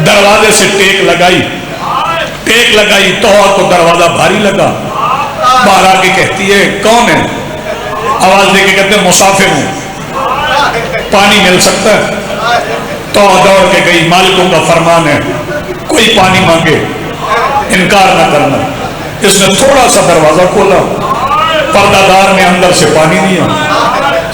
दरवाजे से टेक लगाई तो दरवाजा भारी लगा। बाहर आके कहती है कौन है? आवाज देके कहते हैं मुसाफिर हूं, पानी मिल सकता है? तो दौड़ के गई, मालिकों का फरमान है कोई पानी मांगे इनकार ना करना। इसने थोड़ा सा दरवाजा खोला, पर्दादार ने अंदर से पानी दिया।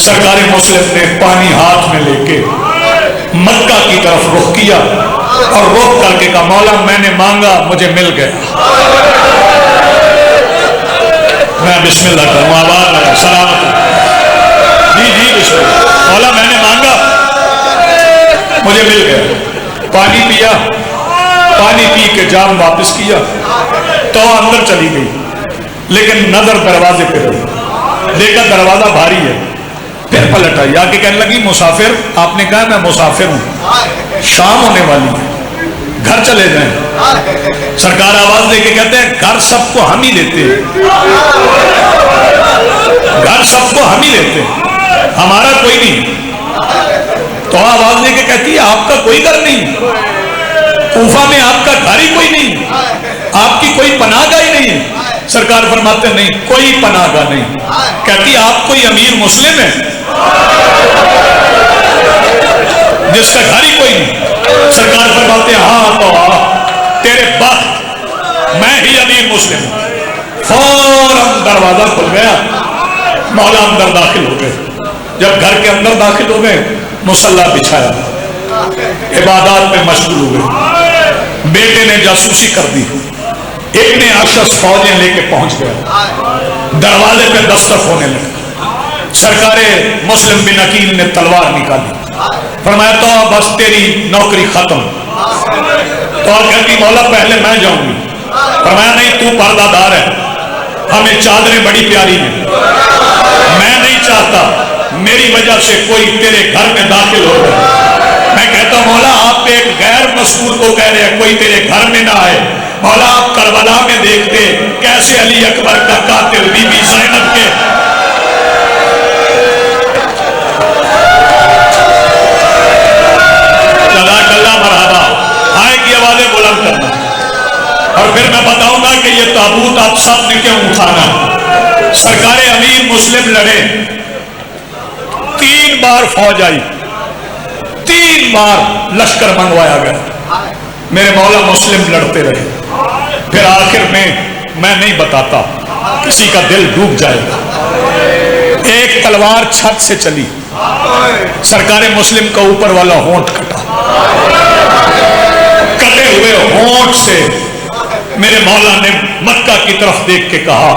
सरकारे मुस्लिम ने पानी हाथ में लेके मक्का की तरफ रुख किया और रुख करके कहा मौला मैंने मांगा मुझे मिल गया। मैं बिस्मिल्लाह करूं, आवाज लगा सलामत जी बिस्मिल्लाह। मौला मैंने मांगा मुझे मिल गया। पानी पिया, पानी पी के जाम वापस किया तो अंदर चली गई, लेकिन नजर दरवाजे पे रही। देखा दरवाजा भारी है, फिर पलट आई, आके कहने लगी मुसाफिर? आपने कहा मैं मुसाफिर हूं, शाम होने वाली है, घर चले जाएं। सरकार आवाज देके कहते हैं घर सबको हम ही देते हैं, घर सबको हम ही देते हैं, हमारा कोई नहीं। तो आवाज देके कहती है आपका कोई घर नहीं, कूफा में आपका घर ही कोई नहीं, आपकी कोई पनाहगाह ही नहीं है। सरकार फरमाते नहीं कोई पनाहगाह नहीं। कहती आप कोई अमीर मुस्लिम है जिसका घर ही कोई नहीं? सरकार फरमाते हाँ तो तेरे बाप मैं ही अमीर मुस्लिम हूं। फौरन दरवाजा खुल गया, मौला अंदर दाखिल हो गए। जब घर के अंदर दाखिल हो गए मुसल्ला बिछाया, इबादत में मशगूल हो गए। बेटे ने जासूसी कर दी, इब्ने अशस फौजें लेके पहुंच गया, दरवाजे पे दस्तक होने लगा। सरकारे मुस्लिम बिन अकील ने तलवार निकाली, फरमाया तो बस तेरी नौकरी खत्म। तो कहती मौला पहले मैं जाऊंगी। फरमाया नहीं तू पर्दादार है, हमें चादरें बड़ी प्यारी हैं, मैं नहीं चाहता मेरी वजह से कोई तेरे घर में दाखिल हो जाए। मैं कहता हूं मौला आप एक गैर मसूर को कह रहे हैं कोई तेरे घर में ना आए। मौला आप करबला में देखते कैसे अली अकबर का कातिल बीबी ज़ैनब के मरहबा हाय की आवाजें बुलंद करना। और फिर मैं बताऊंगा कि ये ताबूत आप सब ने क्यों उठाना। सरकारे अमीर मुस्लिम लड़े, 3 बार फौज आई, 3 बार लश्कर मंगवाया गया, मेरे मौला मुस्लिम लड़ते रहे। फिर आखिर में मैं नहीं बताता, किसी का दिल डूब जाएगा। एक तलवार छत से चली, सरकारे मुस्लिम का ऊपर वाला होंठ कटा, कटे हुए होंठ से मेरे मौला ने मक्का की तरफ देख के कहा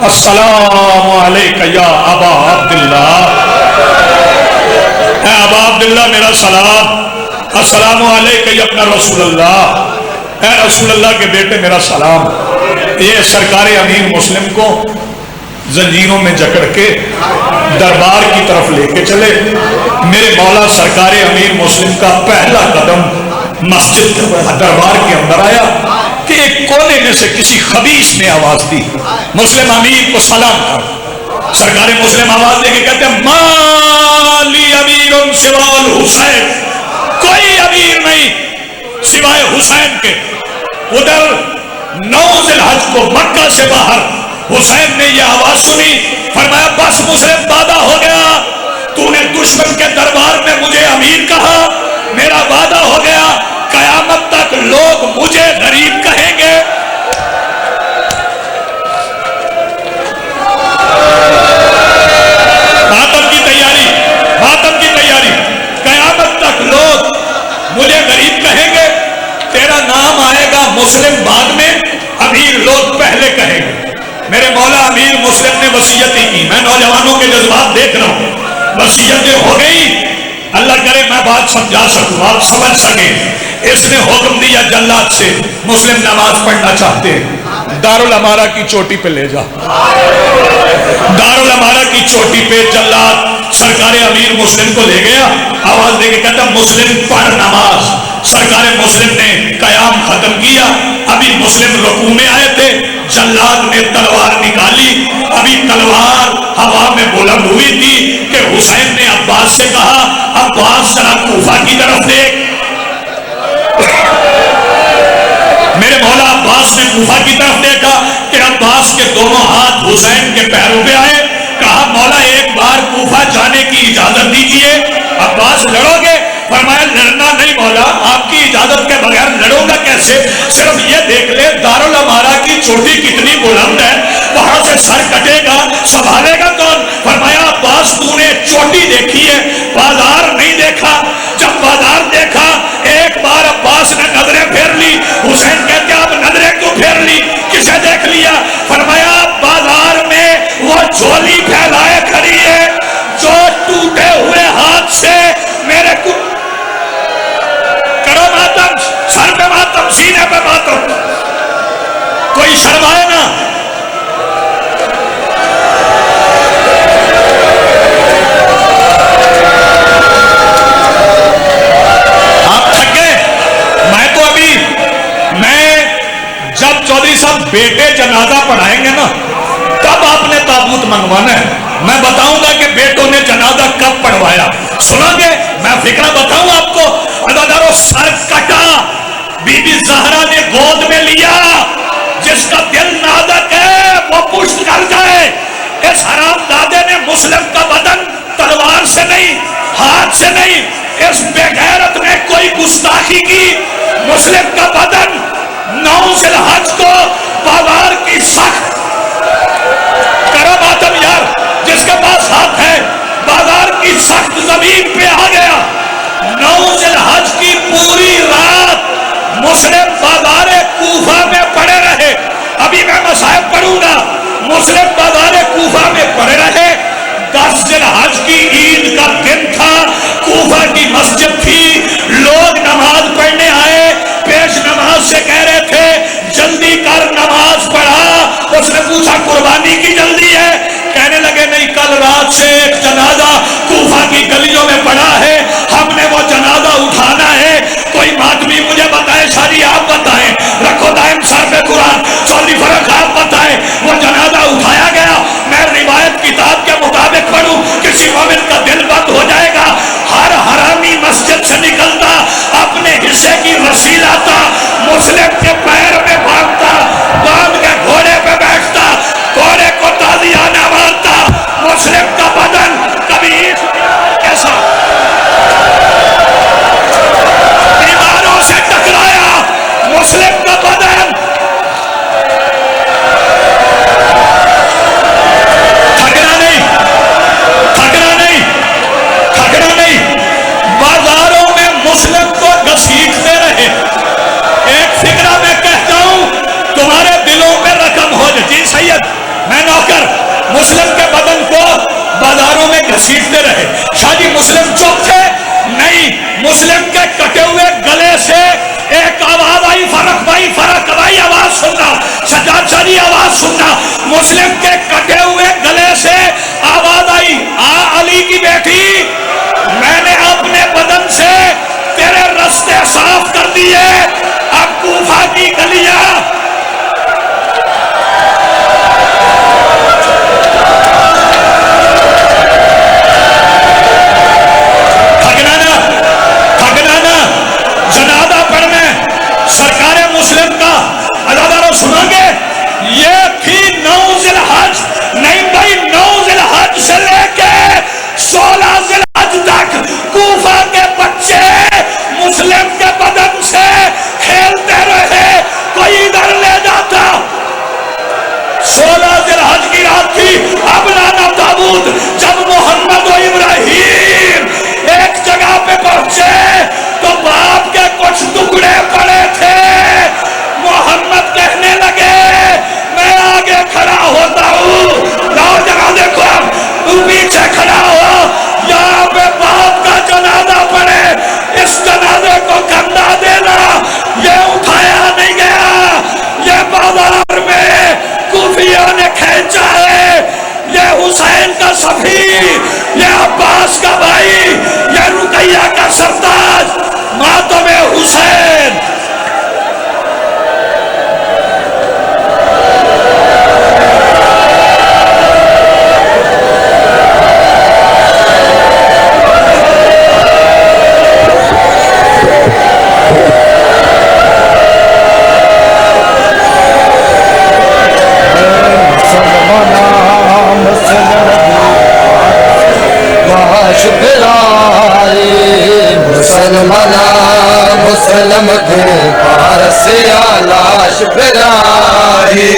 अस्सलामु अलैका या अबा अब्दुल्लाह, अबा अब्दुल्लाह मेरा सलाम। अस्सलामु अलैका या अपना रसूलुल्लाह, ऐ रसूलुल्लाह के बेटे मेरा सलाम। ये सरकारे अमीर मुस्लिम को जंजीरों में जकड़ के दरबार की तरफ लेके चले। मेरे मौला सरकारे अमीर मुस्लिम का पहला कदम मस्जिद दरबार के अंदर आया कि एक कोने में से किसी खबीस ने आवाज दी मुस्लिम अमीर को सलाम कर। सरकारे मुस्लिम आवाज देके कहते हैं माली अमीरुन सिवाल हुसैन, कोई अमीर नहीं सिवाय हुसैन के। उधर 9 ज़िलहज को मक्का से बाहर हुसैन ने यह आवाज सुनी, फरमाया बस मुस्लिम वादा हो गया, तूने दुश्मन के दरबार में मुझे अमीर कहा, मेरा वादा हो गया, कयामत तक लोग मुझे गरीब कहेंगे। मातम की तैयारी, मातम की तैयारी, कयामत तक लोग मुझे गरीब कहेंगे, तेरा नाम आएगा मुस्लिम बाद में, अमीर लोग पहले कहेंगे। मेरे मौला अमीर मुस्लिम ने वसीयत ही की। मैं नौजवानों के जज्बात देख रहा हूं, वसीयतें हो गई, अल्लाह करे मैं बात समझा सकूं, आप समझ सके। इसने हुक्म दिया जल्लाद से मुस्लिम नमाज पढ़ना चाहते हैं, दारुल अमारा की चोटी पे ले जा। दारुल अमारा की चोटी पे जल्लाद सरकारे अमीर मुस्लिम को ले गया, आवाज देके कहता मुस्लिम पढ़ नमाज। सरकारे मुस्लिम ने कयाम खत्म किया, अभी मुस्लिम रुकू में आए थे, जल्लाद ने तलवार निकाली, अभी तलवार हवा में बुलंद हुई थी कि हुसैन ने अब्बास से कहा अब्बास जरा कूफा की तरफ देख। کوفہ کی طرف دیکھا کہ عباس کے دونوں ہاتھ حسین کے پیروں پہ آئے. کہا مولا ایک بار کوفہ جانے کی اجازت دیجئے. عباس لڑو گے؟ فرمایا لڑنا نہیں مولا، آپ کی اجازت کے بغیر لڑوں گا کیسے؟ صرف یہ دیکھ لے دارالامارہ کی چوٹی کتنی بلند ہے، وہاں سے سر کٹے گا سنبھالے گا کون؟ فرمایا عباس تو نے چوٹی دیکھی ہے، بازار نہیں دیکھا. جب بازار دیکھا ایک بار عباس نے نظریں پھیر لی. حسین کہتے اب نظریں کیوں پھیر لی؟ کسے دیکھ لیا؟ فرمایا بازار میں وہ جھولی پھیلائے کھڑی ہے جو ٹوٹے ہوئے ہاتھ سے میرے کو کرو ماتم، سر پہ ماتم، سینے پہ ماتم. کوئی شرمائے نا. آپ تھک گئے؟ میں تو ابھی جب چودھری صاحب بیٹے جنازہ پڑھائیں گے نا تب آپ نے تابوت منگوانا ہے. میں بتاؤں گا کہ بیٹوں نے جنازہ کب پڑھوایا. سنو گے؟ میں فکرہ بتاؤں آپ کو. عزادارو سر کٹا، بی بی زہرا نے گود میں لیا. جس کا دل نازک ہے وہ پشت کر جائے. اس حرام دادے نے مسلم کا بدن تلوار سے نہیں، ہاتھ سے نہیں، اس بے غیرت نے کوئی گستاخی کی. مسلم کا بدن 9 ذی الحج کو بازار کی سخت کرو ماتم یار، جس کے پاس ہاتھ ہے، بازار کی سخت زمین پہ آ گیا. 9 ذی الحج کی پوری رات مسلم بازار کوفہ میں پڑے رہے. ابھی میں مصائب پڑھوں گا. مسلم بازار کوفہ میں پڑے رہے. 10 ذی الحج کی عید کا دن تھا. کوفہ کی مسجد تھی. لوگ نماز پڑھنے آئے. پیش نماز سے کہہ رہے تھے مسلم دے پارسیا لاش پھرائی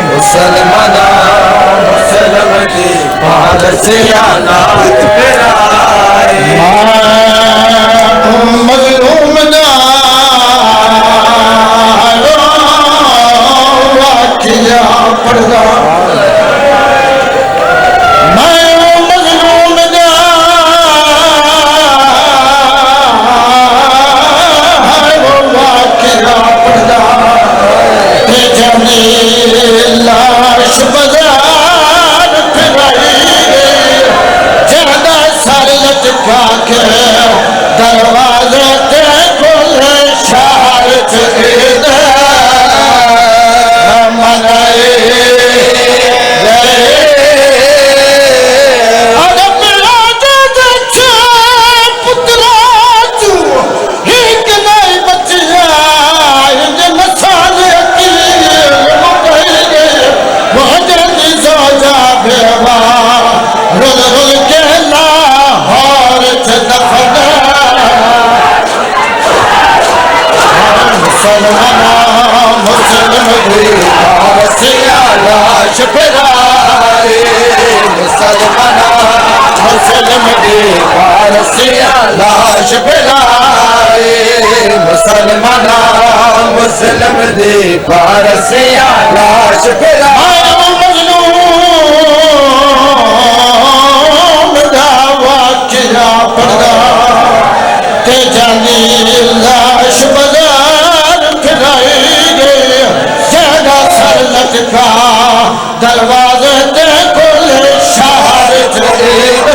مسلمانا مسلم دے پارسیا لاش پھرائی مظلوم دا واقعہ پڑھدا لاش بازار پھرائی جہاں سر لٹکا کے دروازے تے کھلے شہر چید منائے مسلم دی پارسیا لاش پھرائی مسلمانا مسلم دی پارسیا لاش پھرائی مسلمانا مسلم دی پارسیا لاش پھرائی مظلوم دا واقعہ پڑھدا تے جانی لاش بازار پھرائی گئی جہاں سر لٹکا دروازے تے کھلے شہر چید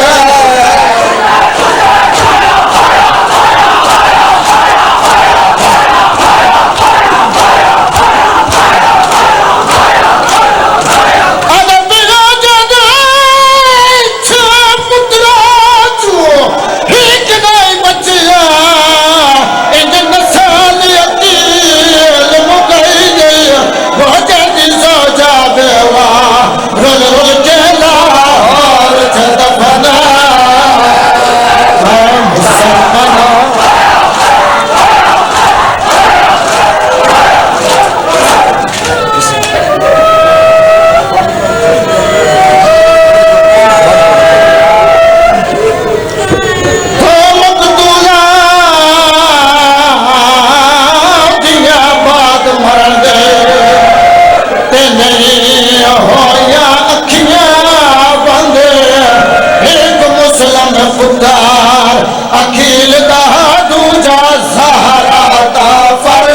اکیل دا دوجا زہرا دا فر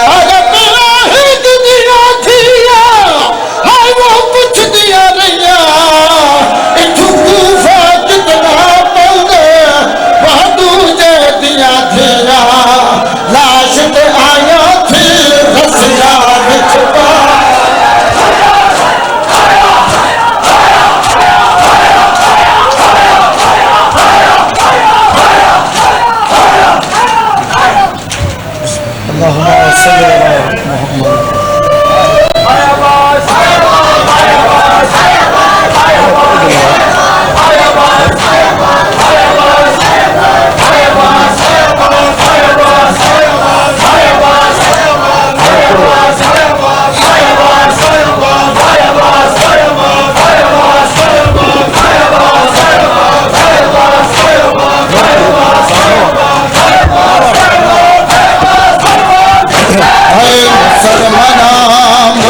اگر میرا ہی دنیا دیا ہائی وہ پوچھ دیا رہیا اتھو کوفہ کتنا پلدے وہ دوجے دیا دیا لاش تے آیا تھی رسیا بچپا اللهم صل على محمد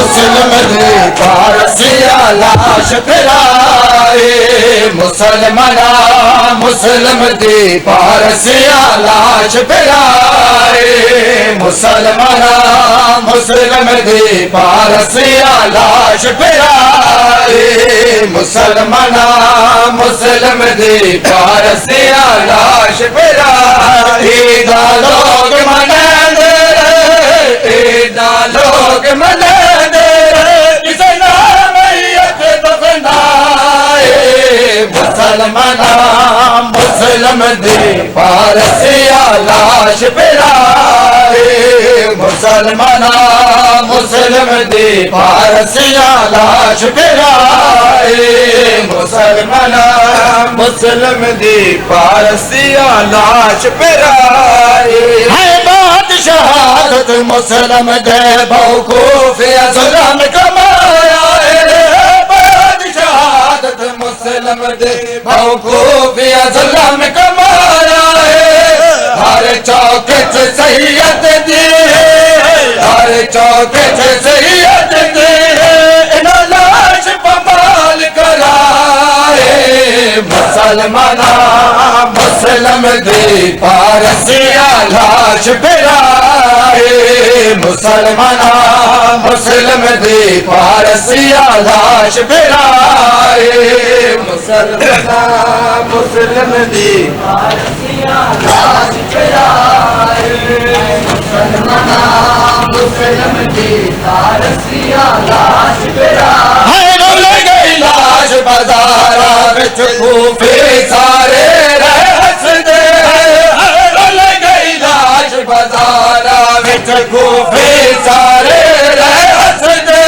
مسلم دی پارسیا لاش پھرائی مسلمانا مسلم دی پارسیا لاش پھرائی مسلمانا مسلم دی پارسیا لاش پھرائی مسلمانا مسلم دی پارسیا لاش پھرائی دا لوگ مناندے ایڈا لوگ مناندے کسے نامیت دفنائے مسلمانا مسلم مسلم دی پارسیا لاش پرائے مسلمانا مسلم دی پارسیا لاش پرائے مسلمانا مسلم دی پارسیا لاش پرائے ہے بات شہادت مسلم دے بوقوف ظلم کمایا ہے بات شہادت مسلم دے بوقوف ظلم کمایا ہے ہر چوک سے سید دی ہر چوک سے سید دی انہوں لاش پمال کرائے مسلمانا مسلم دی پارسیا لاش پرائے مسلمانا مسلم دی پارسیا لاش پرائے مسلمانا مسلم دی پارسیا لاش پرائے مسلمانا مسلم دی پارسیا لاش پرائے رول گئی لاش بازارا وچ کوفے سارے رہ ہسدے رول گئی لاش بازارا وچ کوفے سارے رہ ہسدے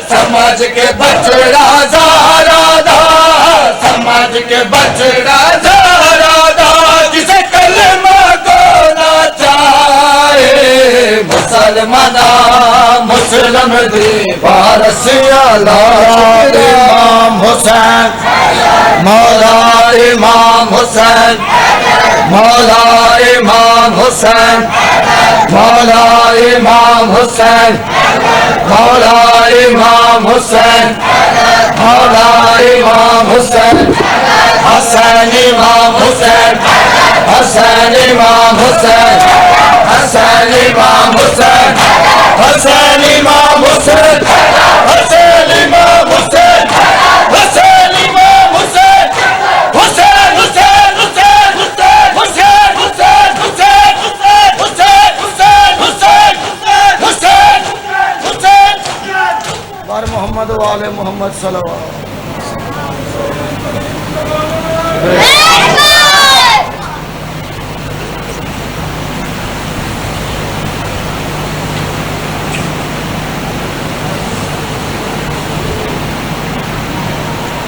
سمجھ کے بچڑا زارا دا سمجھ کے بچڑا زارا دا جسے کلمہ کو نہ چاہے مسلمانا مسلم دی پارسیا لاش امام حسین مولا امام حسین مولا امام حسین مولا امام حسین مولا امام حسین مولا امام حسین حسین امام حسین حسین امام حسین حسین امام حسین حسین امام حسین حسین امام حسین حسین امام حسین حسین حسین حسین حسین حسین حسین حسین حسین حسین حسین حسین بار محمد و آل محمد صلی اللہ علیہ وسلم